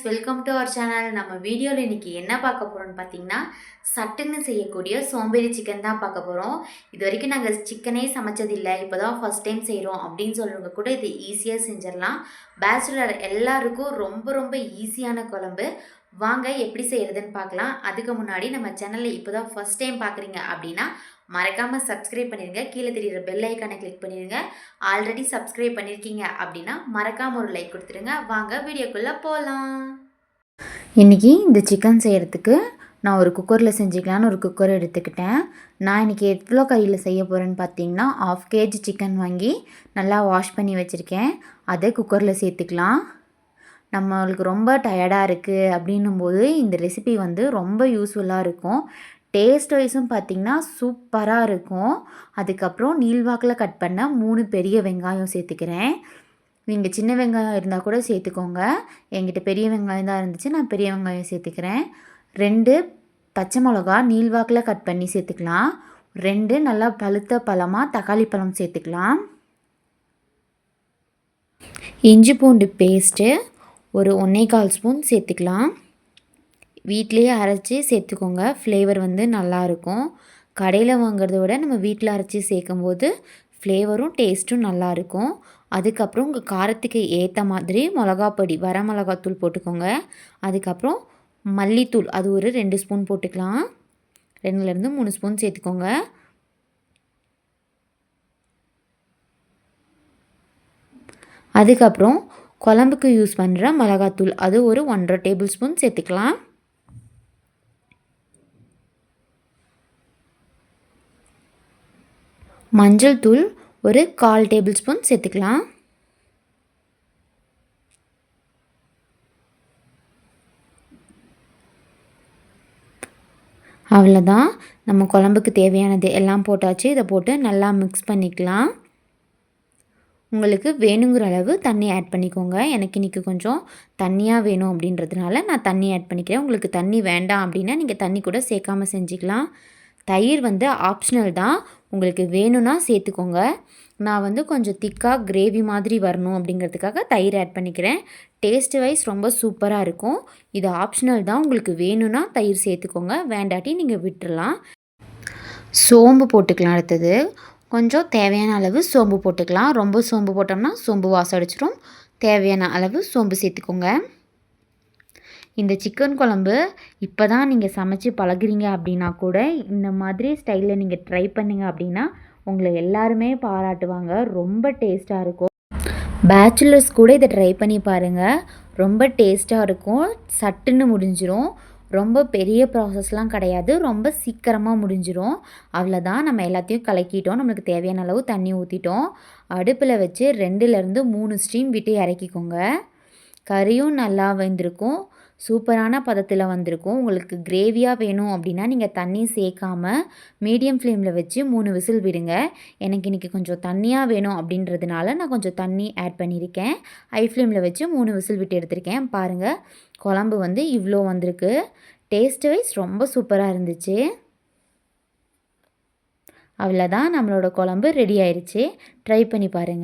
Welcome to our channel. நம்ம வீடியோவில் இன்றைக்கி என்ன பார்க்க போகிறோம்னு பார்த்தீங்கன்னா, சட்டுன்னு செய்யக்கூடிய சோம்பேறி சிக்கன் தான் பார்க்க போகிறோம். இது வரைக்கும் நாங்கள் சிக்கனே சமைச்சதில்லை, இப்போ தான் ஃபஸ்ட் டைம் செய்கிறோம் அப்படின்னு சொல்கிறவங்க கூட இது ஈஸியாக செஞ்சிடலாம். பேச்சுலர் எல்லாருக்கும் ரொம்ப ரொம்ப ஈஸியான குழம்பு. வாங்க எப்படி செய்கிறதுன்னு பார்க்கலாம். அதுக்கு முன்னாடி நம்ம சேனலில் இப்போ தான் ஃபஸ்ட் டைம் பார்க்குறீங்க அப்படின்னா மறக்காமல் சப்ஸ்கிரைப் பண்ணிடுங்க. கீழே தெரியுற பெல் ஐக்கானை கிளிக் பண்ணிடுங்க. ஆல்ரெடி சப்ஸ்கிரைப் பண்ணியிருக்கீங்க அப்படின்னா மறக்காமல் ஒரு லைக் கொடுத்துருங்க. வாங்க வீடியோக்குள்ளே போகலாம். இன்றைக்கி இந்த சிக்கன் செய்கிறதுக்கு நான் ஒரு குக்கரில் செஞ்சுக்கலான்னு ஒரு குக்கர் எடுத்துக்கிட்டேன். நான் இன்றைக்கி எவ்வளோ கையில் செய்ய போகிறேன்னு பார்த்தீங்கன்னா 1/2 kg சிக்கன் வாங்கி நல்லா வாஷ் பண்ணி வச்சுருக்கேன். அதை குக்கரில் சேர்த்துக்கலாம். நம்மளுக்கு ரொம்ப டயர்டாக இருக்குது அப்படின்னும்போது இந்த ரெசிபி வந்து ரொம்ப யூஸ்ஃபுல்லாக இருக்கும். டேஸ்ட் வைஸும் பார்த்திங்கன்னா சூப்பராக இருக்கும். அதுக்கப்புறம் நீள்வாக்கில் கட் பண்ண 3 பெரிய வெங்காயம் சேர்த்துக்கிறேன். நீங்கள் சின்ன வெங்காயம் இருந்தால் கூட சேர்த்துக்கோங்க. என்கிட்ட பெரிய வெங்காயம் தான் இருந்துச்சு, நான் பெரிய வெங்காயம் சேர்த்துக்கிறேன். 2 பச்சை மிளகா நீள்வாக்கில் கட் பண்ணி சேர்த்துக்கலாம். 2 நல்லா பழுத்த பழமாக தக்காளி பழம் சேர்த்துக்கலாம். இஞ்சி பூண்டு பேஸ்ட்டு ஒரு 1/4 ஸ்பூன் சேர்த்துக்கலாம். வீட்டிலையே அரைச்சி சேர்த்துக்கோங்க. ஃப்ளேவர் வந்து நல்லாயிருக்கும். கடையில் வாங்குறத விட நம்ம வீட்டில் அரைச்சி சேர்க்கும்போது ஃப்ளேவரும் டேஸ்ட்டும் நல்லாயிருக்கும். அதுக்கப்புறம் உங்கள் காரத்துக்கு ஏற்ற மாதிரி மிளகாப்பொடி வர மிளகாத்தூள் போட்டுக்கோங்க. அதுக்கப்புறம் மல்லித்தூள் அது ஒரு 2 ஸ்பூன் போட்டுக்கலாம். 2லேருந்து 3 ஸ்பூன் சேர்த்துக்கோங்க. அதுக்கப்புறம் குழம்புக்கு யூஸ் பண்ணுற மிளகாத்தூள் அது ஒரு 1.5 டேபிள் ஸ்பூன் சேர்த்துக்கலாம். மஞ்சள் தூள் ஒரு 1/4 டேபிள் ஸ்பூன் சேர்த்துக்கலாம். அவ்வளோதான், நம்ம குழம்புக்கு தேவையானது எல்லாம் போட்டாச்சு. இதை போட்டு நல்லா மிக்ஸ் பண்ணிக்கலாம். உங்களுக்கு வேணுங்கிற அளவு தண்ணி ஆட் பண்ணிக்கோங்க. எனக்கு இன்றைக்கி கொஞ்சம் தண்ணியாக வேணும் அப்படின்றதுனால நான் தண்ணி ஆட் பண்ணிக்கிறேன். உங்களுக்கு தண்ணி வேண்டாம் அப்படின்னா நீங்கள் தண்ணி கூட சேர்க்காமல் செஞ்சுக்கலாம். தயிர் வந்து ஆப்ஷனல் தான், உங்களுக்கு வேணும்னா சேர்த்துக்கோங்க. நான் வந்து கொஞ்சம் திக்காக கிரேவி மாதிரி வரணும் அப்படிங்கிறதுக்காக தயிர் ஆட் பண்ணிக்கிறேன். டேஸ்ட் வைஸ் ரொம்ப சூப்பராக இருக்கும். இது ஆப்ஷனல் தான், உங்களுக்கு வேணும்னா தயிர் சேர்த்துக்கோங்க, வேண்டாட்டி நீங்கள் விட்டுறலாம். சோம்பு போட்டுக்கலாம். அடுத்தது கொஞ்சம் தேவையான அளவு சோம்பு போட்டுக்கலாம். ரொம்ப சோம்பு போட்டோம்னா சோம்பு வாசம் அடிச்சிடும். தேவையான அளவு சோம்பு சேர்த்துக்கோங்க. இந்த சிக்கன் குழம்பு இப்போ தான் நீங்கள் சமைச்சு பழகுறீங்க அப்படின்னா கூட இந்த மாதிரி ஸ்டைலில் நீங்கள் ட்ரை பண்ணிங்க அப்படின்னா உங்களை எல்லாருமே பாராட்டுவாங்க. ரொம்ப டேஸ்ட்டாக இருக்கும். பேச்சுலர்ஸ் கூட இதை ட்ரை பண்ணி பாருங்கள். ரொம்ப டேஸ்ட்டாக இருக்கும். சட்டுன்னு முடிஞ்சிடும். ரொம்ப பெரிய ப்ராசஸ்லாம் கிடையாது, ரொம்ப சீக்கிரமாக முடிஞ்சிடும். அவ்வளோதான், நம்ம எல்லாத்தையும் கலக்கிட்டோம். நம்மளுக்கு தேவையான அளவு தண்ணி ஊற்றிட்டோம். அடுப்பில் வச்சு 2லேருந்து 3 ஸ்டீம் விட்டு இறக்கிக்கோங்க. கறியும் நல்லா வெந்திருக்கும். சூப்பரான பதத்தில் வந்திருக்கும். உங்களுக்கு கிரேவியாக வேணும் அப்படின்னா நீங்கள் தண்ணி சேர்க்காமல் மீடியம் ஃப்ளேமில் வச்சு 3 விசில் விடுங்க. எனக்கு இன்றைக்கி கொஞ்சம் தண்ணியாக வேணும் அப்படின்றதுனால நான் கொஞ்சம் தண்ணி ஆட் பண்ணியிருக்கேன். ஹை ஃப்ளேமில் வச்சு 3 விசில் விட்டு எடுத்திருக்கேன். பாருங்கள், குழம்பு வந்து இவ்வளோ வந்திருக்கு. டேஸ்ட் வைஸ் ரொம்ப சூப்பராக இருந்துச்சு. அவ்வளோதான், நம்மளோட குழம்பு ரெடி ஆயிடுச்சு. ட்ரை பண்ணி பாருங்கள்.